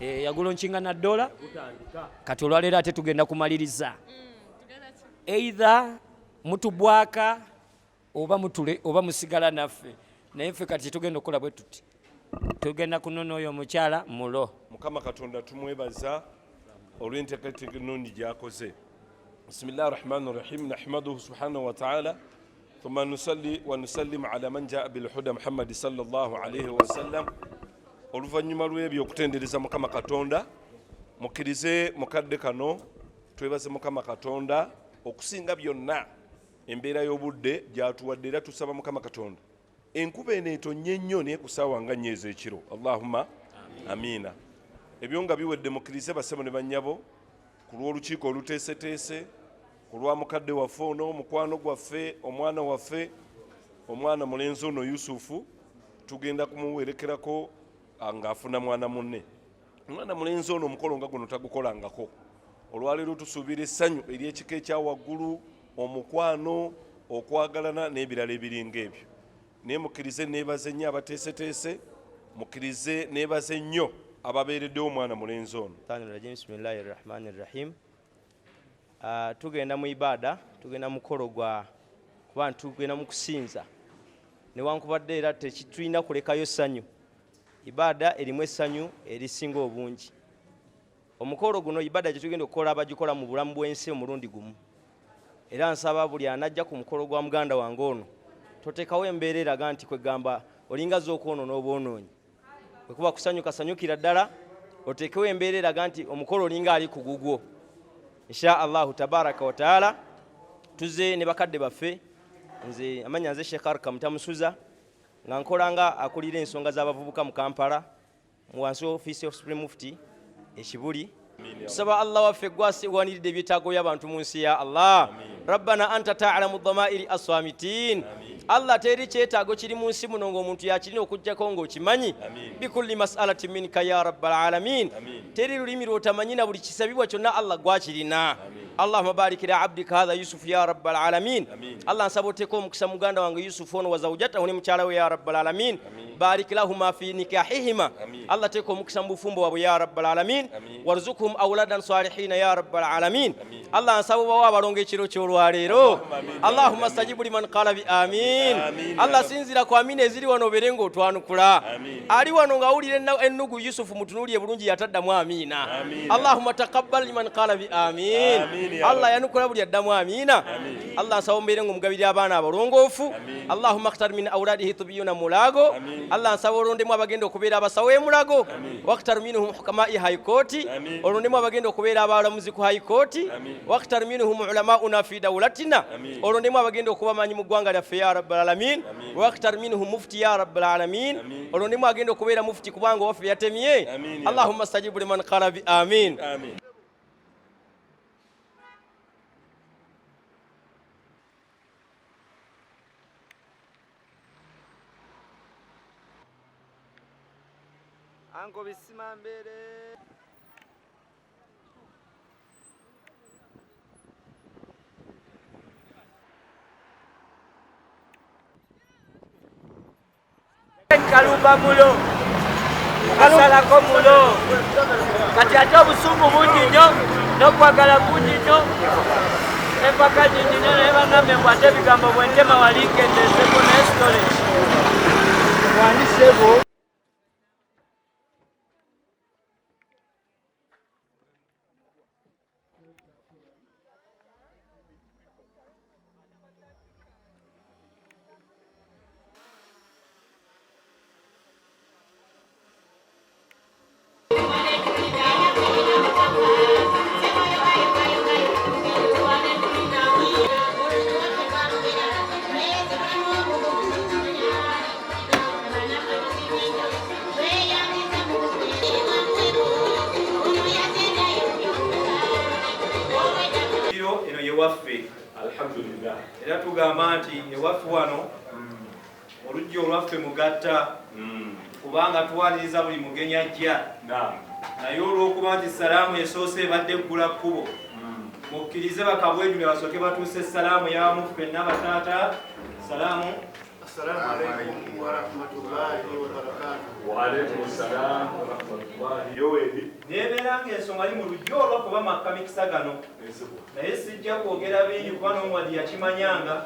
yagulonkinga na $, kati olwaleero ate tugenda kumaliriza either mutubwaka oba musigala naffe, naye ffe kati tugenda okukola bwe tuti tugenda kunona oyo omukyala mulo. Mukama Katonda tumwebaza olw'enteekateeka ennungi gy'akoze. Bismillahi rahmani rahim, nahmaduhu subhanahu wa ta'ala thumma nusalli wa nusallimu ala man jaa bilhuda Muhammadi sallallahu alayhi wa sallam. Oluvannyuma lw'ebyo okutendereza Mukama Katonda, mukkirize mukadde kano twebaze Mukama Katonda okusinga byonna embeera y'obudde gy'atuwadde, era tusaba Mukama Katonda enkuba eno etonnye nnyo naye ku ssaawa nga nnyo ez'ekiro. Allahumma amiina. Ebyo nga biwedde mukkirize bassebo ne bannyabo ku lw'olukiiko oluteeseteese, ku lwa mukadde waffe ono, mukwano gwaffe, omwana waffe, omwana mulenzi ono Yusufu, tugenda kumuwerekerako ng'afuna mwana munne. Omwana mulenzi ono omukolo nga guno tagukolangako. Olwaleero tusuubira essanyu ery'ekika ekya waggulu, omukwano, okwagalana n'ebirala ebiringa ebyo. Naye mukkirize neebaze nnyo abateeseteese, mukkirize neebaze nnyo ababeereddewo omwana mulenzi ono. Bismillahi rahmani rahim. Tugenda mu ibaada, tugenda mukolo gwa kuba tugenda mu kusinza, newankubadde era tekitulina kulekayo ssanyu. Ibaada erimu essanyu erisinga obungi. Omukolo guno ibaada gye tugenda okukola abagikola mu bulamu bw'ensi omulundi gumu. Era nsaba buli anajja ku mukolo gwa muganda wange ono toteekawo embeera eraga nti kwegamba olingaze okwonoona obwonoonyi. Bwe kuba kusanyukira ddala oteekewo embeera eraga nti omukolo olinga ali ku gugwo. Insha Allahu tabaraka wa taala tuze ne bakadde baffe, nze amanya nze Sheikh Arka Mutamusuza nga nkola nga akulira ensonga z'abavubuka mu Kampala mu wansi Office of Supreme Mufti ekibuli. Tusaba Allah waffe gwase waniridde ebyetaago by'abantu mu nsi ya Allah. Rabbana anta ta'lamu dhamairi as-samitin. Allah teri kyetaago kiri mu nsi muno ng'omuntu yakirina okujjako ng'okimanyi. Bikulli mas'alatin minka ya rabbal alamin. Teri lulimi lw'otamanyi na buli kisabibwa kyonna Allah gwakirina. Allahumma barik ila abdika hadha Yusuf ya rabbal alamin. Allah nsaba oteeka omukisa muganda wange Yusuf ono wa zawjatahu ne mukyala we ya rabbal alamin. Barik lahuma fi nikahihima. Allah teeka omukisa mu bufumbo bwabwe ya rabbal alamin. Warzuqhum awladan salihina ya rabbal alamin. Allah nsaba bawa abalongo ekiro ky'olwaleero. Allahumma stajibu liman qala bi amin. Allah sinzira ku amina eziri wano obeere ng'otwanukula. Ali wano ng'awulira ennugu Yusufu mutunuulye bulungi yataddamu amina. Allahumma taqabbal liman qala bi amin. Allah yanukula buli addamu amina. Allah nsaba mbeere ng'omugabirira abaana abalongoofu. Allahumma khtar min awladihi tubiyuna mulago. Allah nsaba olondemu abagenda okubeera abasawo emulago. Waqtar minhum hukama'i high court. Olondemu abagenda okubeera abalamuzi ku high court. Waqtar minhum ulamauna fi dawlatina. Olondemu abagenda okuba manyi mu ggwanga lyaffe ya rabbal alamin. Waqtar minhum mufti ya rabbal alamin. Olondemu agenda okubeera mufti kubanga waffe yatemye. Allahumma stajibu liman qala bi amin. Anko bisima mbere. Kalumba mulo kasalako mulo kati ate obusungu bungi nnyo n'okwagala kungi nnyo empaka nyingi nnyo naye bangambe mbu ate ebigambo bwentema walikendezeko nesitole wanisebo. Alhamdulillah. Era tugamba nti ewaffe wano olujja olwaffe mugatta kubanga tuwaniriza buli mugenyi ajja naye olw'okuba nti salaamu esoose ebadde eggula kkubo mukkirize bakabwejule basooke batuuse salaamu yawamu ffenna bataata salaamu Assalamu alaikum wa rahmatullahi wa barakatuh. Wa alaikum assalam wa rahmatullahi. Yoweri nebeeranga ensonga ali mu lujjo olwakuba makka mikisa gano naye sijja kwogera bingi kuba n'omuwadi yakimanyanga.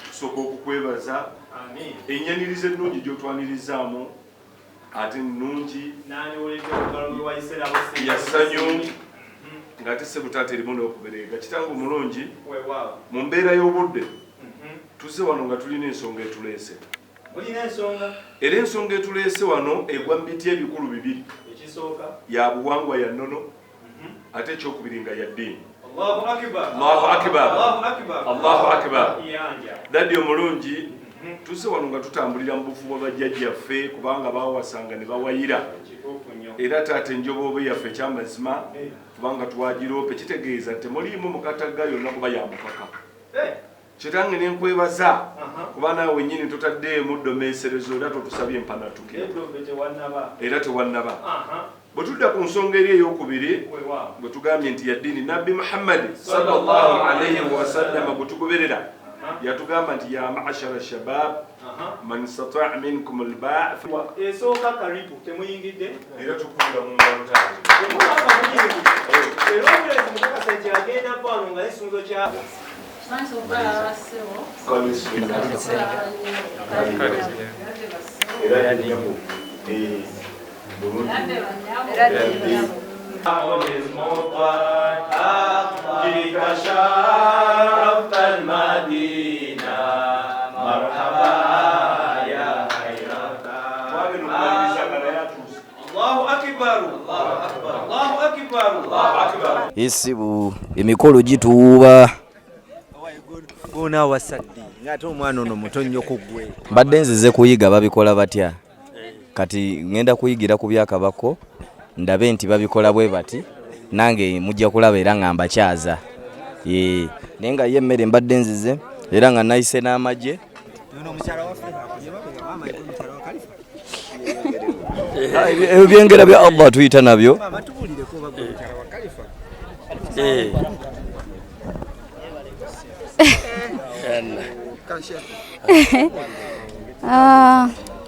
Tusooka okukwebaza ennyanirizza ennungi gy'otwanirizaamu ate nnungi yasanyu ng'ate sebutaata erimu n'okubereega kitange omulungi mu mbeera y'obudde tuzze wano nga tulina ensonga etuleese era ensonga etuleese wano egwa mu biti ebikulu bibiri ya buwangwa ya nnono ate ekyokubiri nga ya ddiini. Allahu akbar. Allahu akbar. Daddi omulungi tuzze wano nga tutambulira mu bufubo bajjajjaffe kubanga baawasanga ne bawayira era taata enjoboobe yaffe ekyamazima kubanga twagirope kitegeeza temuliimu mukatagga yonna kuba yamukaka kitange nenkwebaza kuba naawe wennyini totaddeemu ddomeeserezo era totusabye empanatuke era tewannaba bwe tudda ku nsonga eri ey'okubiri bwe tugambye nti yaddiini nabbi muhammadi sallallahu alaihi wasallama bwe tugoberera yatugamba nti ya maashara shabab man istataa minkum albaa esooka karibu temuyingidde era tukulira mu ngalo taate era omulenzi mukakasa kyagenda kwano nga n'esunzo kyabo Isibu emikolo gituuba Bona wasaddi ngate omwana ono muto nnyo kugwe. mbadde nzize kuyiga babikola batya kati ngenda kuyigira ku byakabako ndabe nti babikola bwe bati nange mujja kulaba era nga mbakyaza naye nga ye emmere mbadde nzize era nga nayise n'amagye ebyo byengera bya Allah tuyita nabyo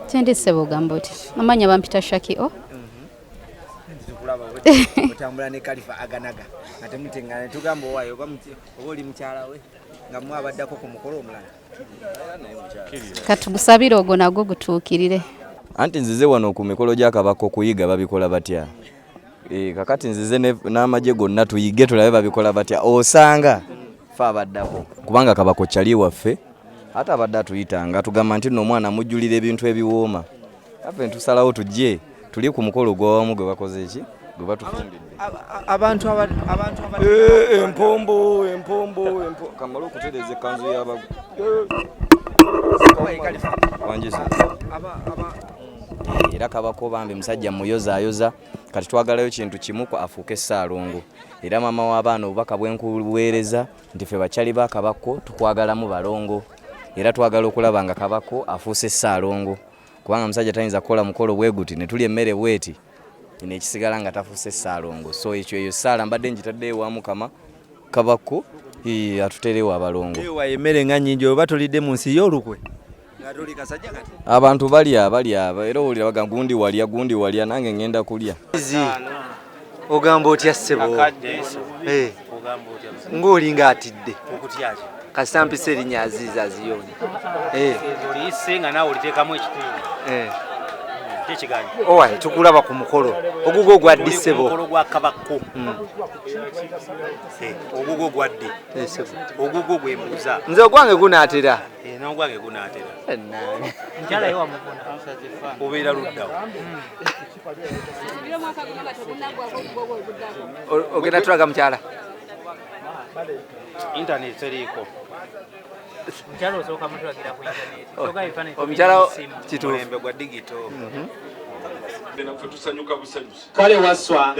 Tendese bugambo ti amanya bampita Shakio Otambula ne Kalifa aganaga ate mutengane tugamba owayo oba oli mukyala we nga mwabaddako ku mukolo omulala katugusabira ogwo nagwo gutuukirire anti nzize wano ku mikolo gy'akabako kuyiga babikola batya kakati nzize n'amagye gonna tuyige tulabe babikola batya osanga fe abaddako kubanga kabako kyali waffe ate abadde atuyitanga tugamba nti nno omwana mujjulira ebintu ebiwooma afe ntusalawo tujje tuli ku mukolo gwawamu gwe bakoze eki gwe batufumbidde abantu empombo kamala okutereeza ekkanzu y'abagu era kabako bambi musajja muyozaayoza kati twagalayo kintu kimu afuuke essaalongo era maama w'abaana obubaka bwenkuweereza nti ffe bakyali ba kabako tukwagalamu balongo era twagala okulaba nga kabako afuuse essaalongo kubanga musajja tayinza kukola mukolo bwe guti ne tuli emmere bweti nekisigala nga tafuuse essaalongo so ekyo eyo saala mbadde njitadde ewamu kabako atuterewo abalongo ewa emmere nga nnyingi oba tolidde mu nsi y'olukwe abantu balya era owulira baga gundi walya nange ngenda kulya ogamba otya ssebo ng'olinga atidde kasampisa erinnya Aziza Ziyoni oliyise nga naawe oliteekamu ekitiibwa kyekiganya owaye tukulaba ku mukolo ogugwo gwaddi ssebo omukolo gwa kabako ogugwo gwaddi ogugwo gwe mbuuza nze ogwange gunaatera n'ogwange gunaatera nkyala ye wamuvuna obeera luddawo ogenda tulaga mukyala internet teriiko mukyala osooka mutulagira ku internet omukyala kituufu gwa digito tusanyuka busanyusi kale waswa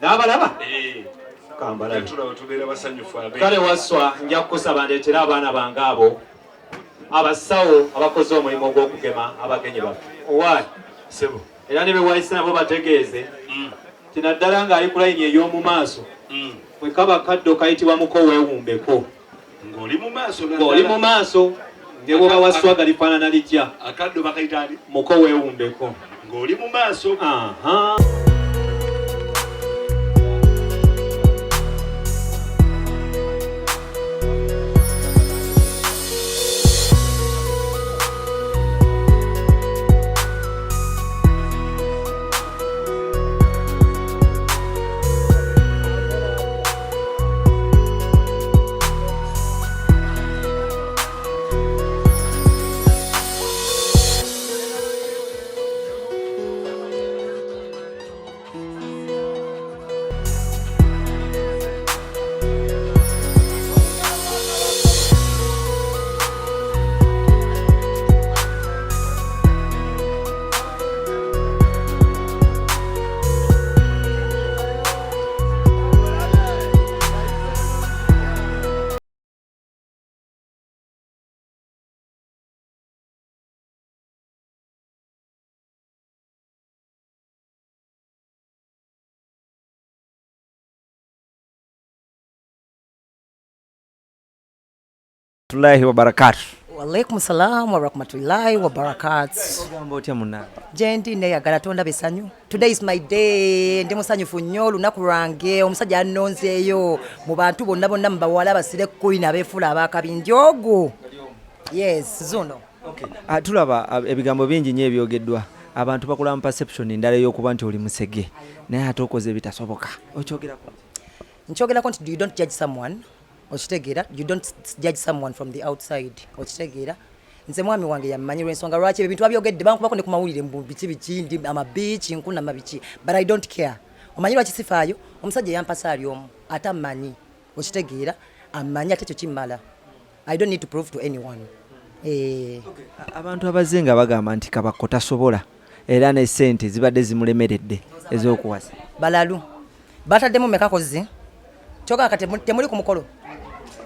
n'abalaba tubeera basanyufu kale waswa nja kukusaba ndeetera abaana bange abo abasawo abakoze omulimu gw'okugema abagenyi baffe owaayi sebo era ne bewayise nabo bategeeze ti naddala ng'ali ku layini ey'omu maaso bwe kaba kaddo kayitibwa muko weewumbeko ng'oli mu maaso ng'oli mu maaso ngebo bawaswaga lifaanana lijja akaddo bakayita ali muko weewumbeko ng'oli mu maaso. aha Warahmatullahi wabarakatuh. Walaikum salam warahmatullahi wabarakatuh. Ogamba otya munna? Jendi neyagala tonda besanyu. Today is my day. Ndi musanyufu nnyo olunaku lwange omusajja annonzeeyo mu bantu bonna bonna mubawala basire queen abeefula abakabindi ogwo. Yes, zuno. Okay. Tulaba ebigambo bingi nnyo ebyogeddwa. Abantu bakulamu perception endala y'okuba nti oli musege. Naye ate okoze ebitasoboka. Okyogerako? Nkyogerako nti you don't judge someone. Okitegeera, you don't judge someone from the outside. Okitegeera, nze mwami wange yammanyi lw'ensonga lwaki ebintu babyogedde bankubako ne ku mawulire mbu biki biki amabiiki nkuna mabiki, but I don't care. Omanyi lwaki sifaayo? Omusajja yampasa ali omu ate ammanyi. Okitegeera, ammanyi ate ekyo kimmala. I don't need to prove to anyone. Abantu abazze nga bagamba nti Kabako tasobola era ne ssente zibadde zimulemeredde ez'okuwasa. Balalu bataddemu mekakozi kyoka kati temuli ku mukolo.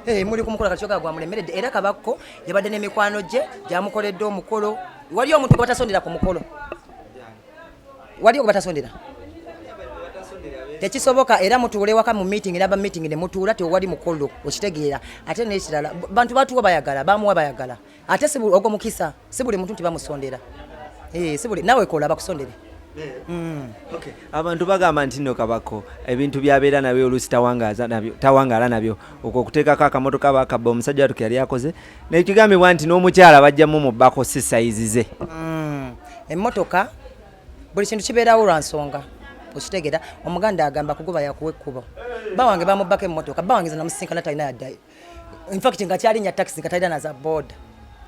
Muli ku mukolo kati kyoka gwamulemeredde era Kabako yabadde n'emikwano gye gyamukoledde omukolo. Wali omuntu batasondera ku mukolo? Wali batasondera? Tekisoboka era mutuule waka mu meeting era ba meeting ne mutuula tewali mukolo. Okitegeera ate n'ekirala bantu batuwa bayagala bamuwa bayagala ate si ogwo mukisa si buli muntu nti bamusondera. Si buli nawe kola bakusondere. Okay. Abantu bagamba nti nno Kabako ebintu byabeera nabyo olusi tawangala nabyo okuteekako akamotoka bakabba omusajja watu yali akoze nekigambibwa nti n'omukyala bajjamu mu bako si sayizi ze. Emmotoka buli kintu kibeerawo lwa nsonga. Okitegeera omuganda agamba kugoba yakuwa ekkubo. Bawange bamubbako emmotoka bawange ze namusinkana talina yadda. In fact nga kyalinya taxi nga talina naza boda.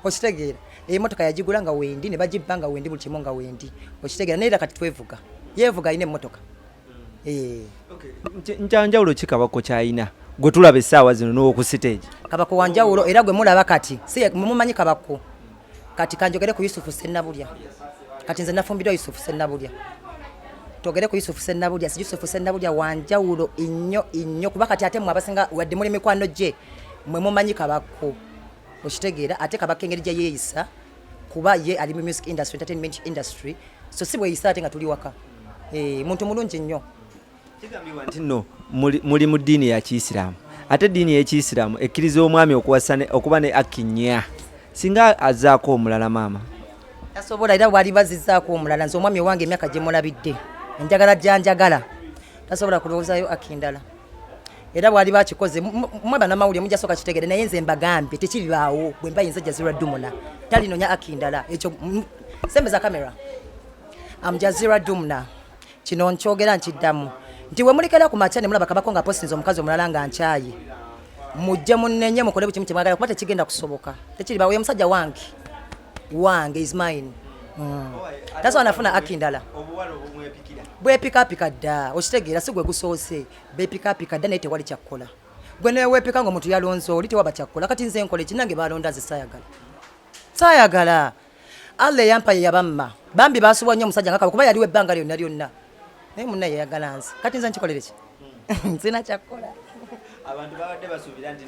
Okitegeera emmotoka yagigula nga wendi ne bagibba nga wendi buli kimu nga wendi. Okitegeera neera kati twevuga yevuga ayina emmotoka. Njanjawulo ki Kabako kyayina gwe tulaba essaawa zino n'oku stage? Kabako wanjawulo era gwe mulaba kati si mumanyi Kabako kati kanjogere ku Yusufu Sennabulya. Kati nze nafumbirwa Yusufu Sennabulya. Togere ku Yusufu Sennabulya si Yusufu Sennabulya wanjawulo innyo kuba kati ate mwabasinga wadde muli mikwano gye mwe mumanyi Kabako. Okitegeera ate Kabako engeri gye yeeyisa kuba ye ali mu music industry entertainment industry so si bwe yisa ate nga tuli waka. Muntu mulungi nnyo. Kigambibwa nti nno muli mu ddiini ya Kiisiraamu ate ddiini y'Ekiisiraamu ekkiriza omwami okuba ne akinya singa azaako omulala maama. Tasobola era bwali bazizzaako omulala nze omwami wange emyaka gye mulabidde enjagala gyanjagala tasobola kulowoozaayo akindala era bwali bakikoze mwaba namawulire mujja soka kitegere naye nze mbagambye tekiribaawo bwe mba yinza Jazira Dumuna talinonya akindala ekyo sembeza kamera am Jazira Dumuna kino nkyogera nkiddamu nti we mulikera ku makya ne mulaba Kabako nga postinze omukazi omulala nga nkyaye mujje munenye mukole bukimu kyemwagala kuba tekigenda kusoboka tekiribaawo ye musajja wange is mine. Taso anafuna akindala obuwalo bumwepikira bwepika dda okitegeera si gwe gusoose bepika dda naye tewali kyakkola gwe newe wepika nga omuntu yalonzo oli tewaba kyakkola kati nze nkole kinange balonda ze saayagala Allah yampa yabamma bambi basubwa nnyo omusajja nga Kabako kuba yaliwo ebbanga lyonna naye munna yayagala nze kati nze nkikolere ki nzina kyakkola. Abantu babadde basuubira nti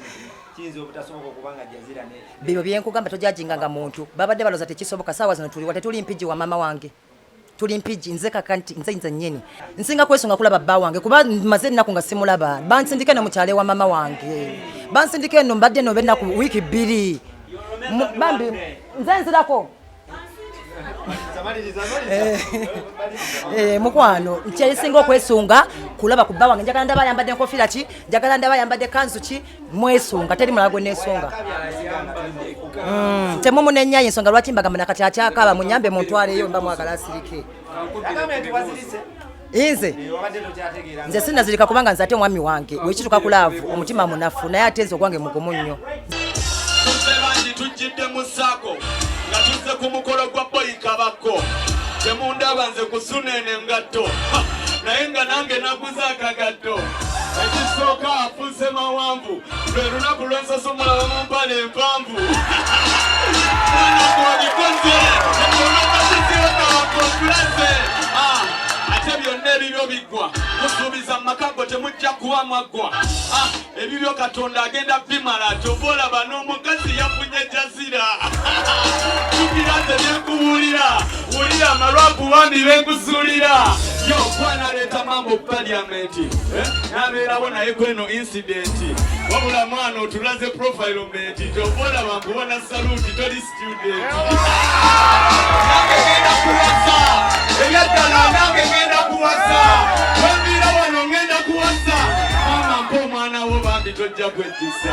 kiyinza obutasoboka okubanga Jazira ne bibyo byenkugamba tojajinganga muntu babadde baloza tekisoboka saawa zino tuliwa tetuli mpiji wa mama wange tuli mpiji nze kakanti nze nnyeni nsinga kwesonga kulaba bba wange kuba maze nnaku nga simulaba bansindike no mukyale wa mama wange bansindike no mbadde no bennaku wiiki 2 bambi nze nzirako mukwano kyerisinga okwesunga kulaba ku bba wange njagala ndaba ayambadde enkofiira ki njagala ndaba ayambadde kanzu ki mwesunga teri mulala gwe neesonga temumunenyayo ensonga lwaki mbagamba nakati akyakaaba munyambe muntwaleyo mba mwagala asirike nze sinazirika kubanga nze ate omwami wange wekituka ku laavu omutima munafu naye ate nze ogwange mugumu nnyo tujjidde mu ssaako nga tuzze ku mukolo gwa boyi kabako temundaba nze kusunene ngatto naye nga nange naguza akagatto ekisooka afuuse mawanvu lwe lunaku lwensasomulaba mu mpale empanvu anagwagikoze olwakasiziwekawakokulase ate byonna ebibyo biggwa musuubiza mumakago temujja kuwa mwaggwa ebibyo katonda agenda bimala kyova olaba n'omukazi yafunye Jazira tukiraze byenkubuulira wulira amalwaku wandi benkusuulira yo okwana leeta mambo paliamenti nabeerawo naye kweno incidenti wabula mwana otulaze profilomenti kyova olaba nkubona saluti toli student nange genda kuwasa ebyaddala nange genda kuwasa wembira wano ngenda kuwasa mama mpa omwana wo bambi tojja kwettisa